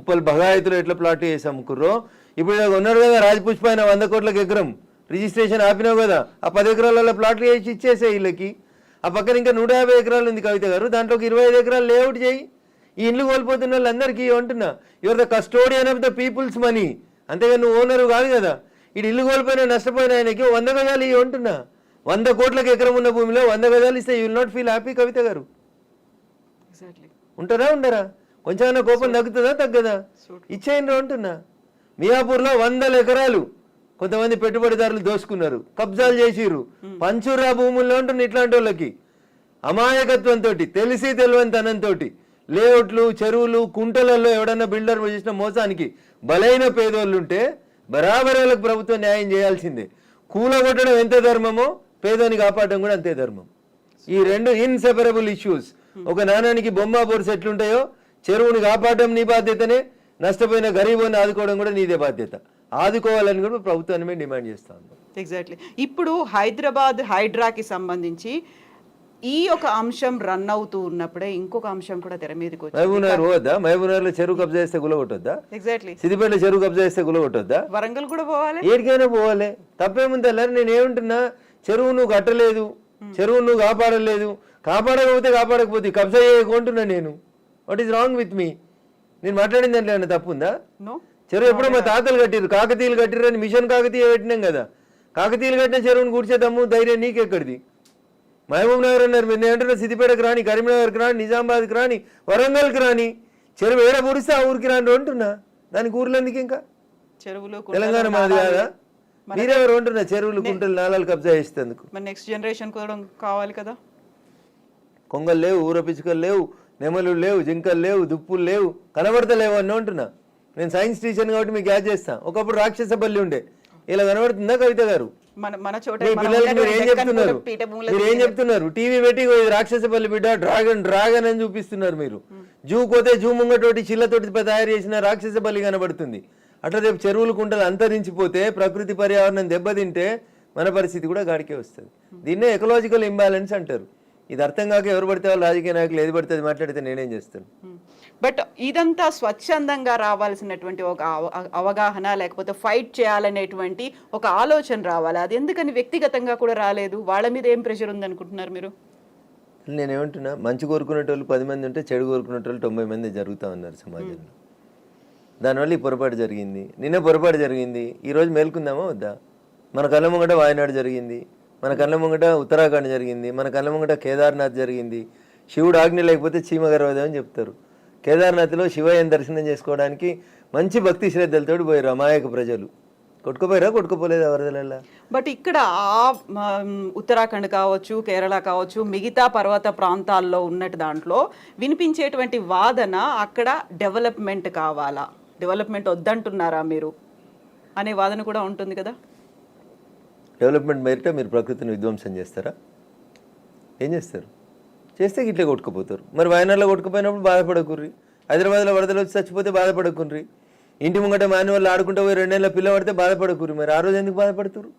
Uppal బగాయితులు ఎట్లా ప్లాట్ చేసి అమ్ముకుర్రో, ఇప్పుడు ఇలా ఉన్నారు కదా రాజపుష్ప ఆయన 100 కోట్లకు ఎకరం రిజిస్ట్రేషన్ ఆపినావు కదా, ఆ 10 ఎకరాలలో ప్లాట్లు చేసి ఇచ్చేసే వీళ్ళకి. ఆ పక్కన ఇంకా 150 ఎకరాలు ఉంది కవిత గారు, దాంట్లో 25 ఎకరాలు లేఅవుట్ చేయి. ఈ ఇల్లు కోల్పోతున్న వాళ్ళందరికీ అంటున్నా your the custodian of the peoples money, అంతేగా నువ్వు ఓనరు కాదు కదా. ఇటు ఇల్లు కోల్పోయినా నష్టపోయిన ఆయనకి 100 గజాలు ఇవి అంటున్నా. 100 కోట్లకు ఎకరం ఉన్న భూమిలో 100 గజాలు ఇస్తే you will not feel happy Kavitha garu? ఉంటారా ఉండరా? కొంచెం కోపం తగ్గుతుందా తగ్గదా? ఇచ్చేయండి అంటున్నా. మియాపూర్లో 100 ఎకరాలు కొంతమంది పెట్టుబడిదారులు దోసుకున్నారు, కబ్జాలు చేసిర్రు, పంచురా భూముల్లో ఉంటుంది. ఇట్లాంటి వాళ్ళకి అమాయకత్వంతో, తెలిసి తెలియనితనంతో లేఅవుట్లు, చెరువులు, కుంటలలో ఎవడన్నా బిల్డర్ చేసిన మోసానికి బలైన పేదోళ్ళు ఉంటే బరాబరాలకు ప్రభుత్వం న్యాయం చేయాల్సిందే. కూలగొట్టడం ఎంత ధర్మమో పేదోని కాపాడడం కూడా అంతే ధర్మం. ఈ రెండు ఇన్సెపరబుల్ ఇష్యూస్. ఒక నాణానికి బొమ్మ బొరుసు ఎట్లుంటాయో చెరువుని కాపాడడం నీ బాధ్యతనే, నష్టపోయిన గరీబోని ఆదుకోవడం కూడా నీదే బాధ్యత. ఆదుకోవాలని కూడా ప్రభుత్వాన్ని మేము డిమాండ్ చేస్తాం. ఎగ్జాక్ట్లీ. ఇప్పుడు హైదరాబాద్ హైడ్రాకి సంబంధించి ఈ ఒక అంశం రన్ అవుతూ ఉన్నప్పుడే ఇంకొక అంశం కూడా తెర మీదకి వచ్చింది. మహబూబ్నగర్ పోవద్దా? మహబూబ్నగర్ లో చెరువు కబ్జా చేస్తే గులగొట్టొద్దా? ఎగ్జాక్ట్లీ. సిద్దిపేటలో చెరువు కబ్జా చేస్తే గులగొట్టొద్దా? వరంగల్ కూడా పోవాలి, ఏడికైనా పోవాలి. తప్పేముంది అల్లారు? నేను ఏమంటున్నా, చెరువు నువ్వు కట్టలేదు, చెరువు నువ్వు కాపాడలేదు, కాపాడకపోతే కబ్జా చేయకుంటున్నా నేను. What is wrong with me? నేను మాట్లాడింది అంటే ఏమన్నా తప్పుందా? చెరువు ఎప్పుడో మా తాతలు కట్టిరు, కాకతీయులు కట్టిరు అని మిషన్ కాకతీయ పెట్టినాం కదా. కాకతీయులు కట్టిన చెరువును కూర్చేద్దాము ధైర్యం నీకెక్కడిది? మహబూబ్ నగర్ అన్నారు, మీరు ఏమంటున్నా సిద్దిపేటకు రాని, కరీంనగర్కి రాని, నిజామాబాద్కి రాని, వరంగల్కి రాని, చెరువు ఏడ పొడిస్తే ఆ ఊరికి రాని అంటున్నా. దానికి ఊర్లు ఎందుకు ఇంకా? చెరువులు తెలంగాణ మాది కాదా? మీరెవరు అంటున్నా చెరువులు కుంటలు నాలాలు కబ్జా చేసేందుకు? నెక్స్ట్ జనరేషన్ కూడా కావాలి కదా. కొంగలు లేవు, ఊర పిచ్చుకలు లేవు, నెమలు లేవు, జింకలు లేవు, దుప్పులు లేవు, కనబడతలేవు అని అంటున్నా. నేను సైన్స్ టీచర్ కాబట్టి మీకు యాడ్ చేస్తా. ఒకప్పుడు రాక్షస బల్లి ఉండే, ఇలా కనబడుతుందా కవిత గారు? మన చోట మీ పిల్లలకి మీరు ఏం చెప్తున్నారు? మీరు ఏం చెప్తున్నారు? టీవీ పెట్టి రాక్షస బల్లి బిడ్డ డ్రాగన్ అని చూపిస్తున్నారు మీరు. జూ పోతే జూ ముంగటోటి చిల్లతోటి తయారు చేసిన రాక్షస బల్లి కనబడుతుంది. అట్లా రేపు చెరువులు కుంటలు అంతరించిపోతే, ప్రకృతి పర్యావరణం దెబ్బతింటే మన పరిస్థితి కూడా గాడికే వస్తుంది. దీన్నే ఎకలాజికల్ ఇంబ్యాలెన్స్ అంటారు. ఇది అర్థం కాక ఎవరు పడితే వాళ్ళు రాజకీయ నాయకులు ఏది పడితే అది మాట్లాడితే నేనేం చేస్తాను? బట్ ఇదంతా స్వచ్ఛందంగా రావాల్సినటువంటి ఒక అవగాహన, లేకపోతే ఫైట్ చేయాలనేటువంటి ఒక ఆలోచన రావాలి. అది ఎందుకని వ్యక్తిగతంగా కూడా రాలేదు? వాళ్ళ మీద ఏం ప్రెషర్ ఉంది అనుకుంటున్నారు మీరు? నేనేమంటున్నా, మంచి కోరుకునేటోళ్ళు 10 మంది ఉంటే చెడు కోరుకునేటోళ్ళు 90 మంది జరుగుతూ ఉన్నారు సమాజంలో. దానివల్ల ఈ పొరపాటు జరిగింది. నిన్న పొరపాటు జరిగింది, ఈరోజు మేల్కుందామా వద్దా? మన కళ్ళ ముంగట వాయనాడు జరిగింది, మన కళ్ళ ముంగట ఉత్తరాఖండ్ జరిగింది, మన కళ్ళ ముంగట కేదార్నాథ్ జరిగింది. శివుడు ఆజ్ఞ లేకపోతే చీమ గర్వదే అని చెప్తారు. కేదార్నాథ్లో శివయ్యని దర్శనం చేసుకోవడానికి మంచి భక్తి శ్రద్ధలతోటి పోయారు అమాయక ప్రజలు. కొట్టుకోపోలేదా వరదలల్లా? బట్ ఇక్కడ ఉత్తరాఖండ్ కావచ్చు, కేరళ కావచ్చు, మిగతా పర్వత ప్రాంతాల్లో ఉన్నట్టు దాంట్లో వినిపించేటువంటి వాదన అక్కడ డెవలప్మెంట్ కావాలా, డెవలప్మెంట్ వద్దంటున్నారా మీరు అనే వాదన కూడా ఉంటుంది కదా. డెవలప్మెంట్ మేరట మీరు ప్రకృతిని విధ్వంసం చేస్తారా? ఏం చేస్తారు? చేస్తే ఇట్లే కొట్టుకుపోతారు. మరి వయనాడులో కొట్టుకుపోయినప్పుడు బాధపడకుర్రి, హైదరాబాద్లో వరదలు వచ్చి చచ్చిపోతే బాధపడకుర్రి, ఇంటి ముంగట మాన్యువల్ ఆడుకుంటూ పోయి 2 నెలల పిల్ల పడితే బాధపడకుర్రి. మరి ఆ రోజు ఎందుకు బాధపడుతురు?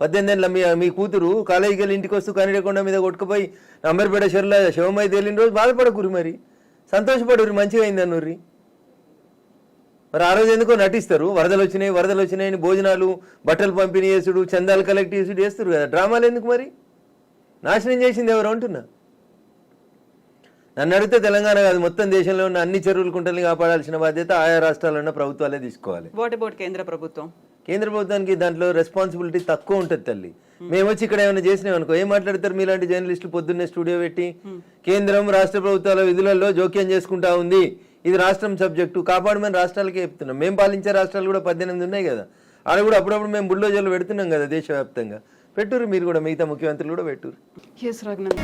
18 ఏళ్ళ మీ కూతురు కాలేజీకి వెళ్ళి ఇంటికి వస్తూ కనిడకొండ మీద కొట్టుకుపోయి అంబర్పేట చెరువులో శివమై తేలిన రోజు బాధపడకుర్రి, మరి సంతోషపడుర్రి, మంచిగా అయిందన్నుర్రి. మరి ఆ రోజు ఎందుకో నటిస్తారు. వరదలు వచ్చినాయని భోజనాలు, బట్టలు పంపిణీ చేసుడు, చందాలు కలెక్ట్ చేసుడు చేస్తారు కదా. డ్రామాలు ఎందుకు? మరి నాశనం చేసింది ఎవరు అంటున్నా. నన్ను అడిగితే తెలంగాణ కాదు, మొత్తం దేశంలో ఉన్న అన్ని చెరువులు కుంటల్ని కాపాడాల్సిన బాధ్యత ఆయా రాష్ట్రాల్లో ఉన్న ప్రభుత్వాలే తీసుకోవాలి. వాట్ అబౌట్ కేంద్ర ప్రభుత్వం? కేంద్ర ప్రభుత్వానికి దాంట్లో రెస్పాన్సిబిలిటీ తక్కువ ఉంటుంది తల్లి. మేము వచ్చి ఇక్కడ ఏమైనా చేసినాం అనుకో, ఏం మాట్లాడతారు మీలాంటి జర్నలిస్టులు? పొద్దున్నే స్టూడియో పెట్టి కేంద్రం రాష్ట్ర ప్రభుత్వాల విధులలో జోక్యం చేసుకుంటా ఉంది, ఇది రాష్ట్రం సబ్జెక్టు, కాపాడమని రాష్ట్రాలకే చెప్తున్నాం. మేము పాలించే రాష్ట్రాలు కూడా 18 ఉన్నాయి కదా, ఆడ కూడా అప్పుడప్పుడు మేము బుల్డోజర్లు పెడుతున్నాం కదా దేశవ్యాప్తంగా. పెట్టుర్రు మీరు కూడా, మిగతా ముఖ్యమంత్రులు కూడా పెట్టుర్రు. Yes, Raghunath.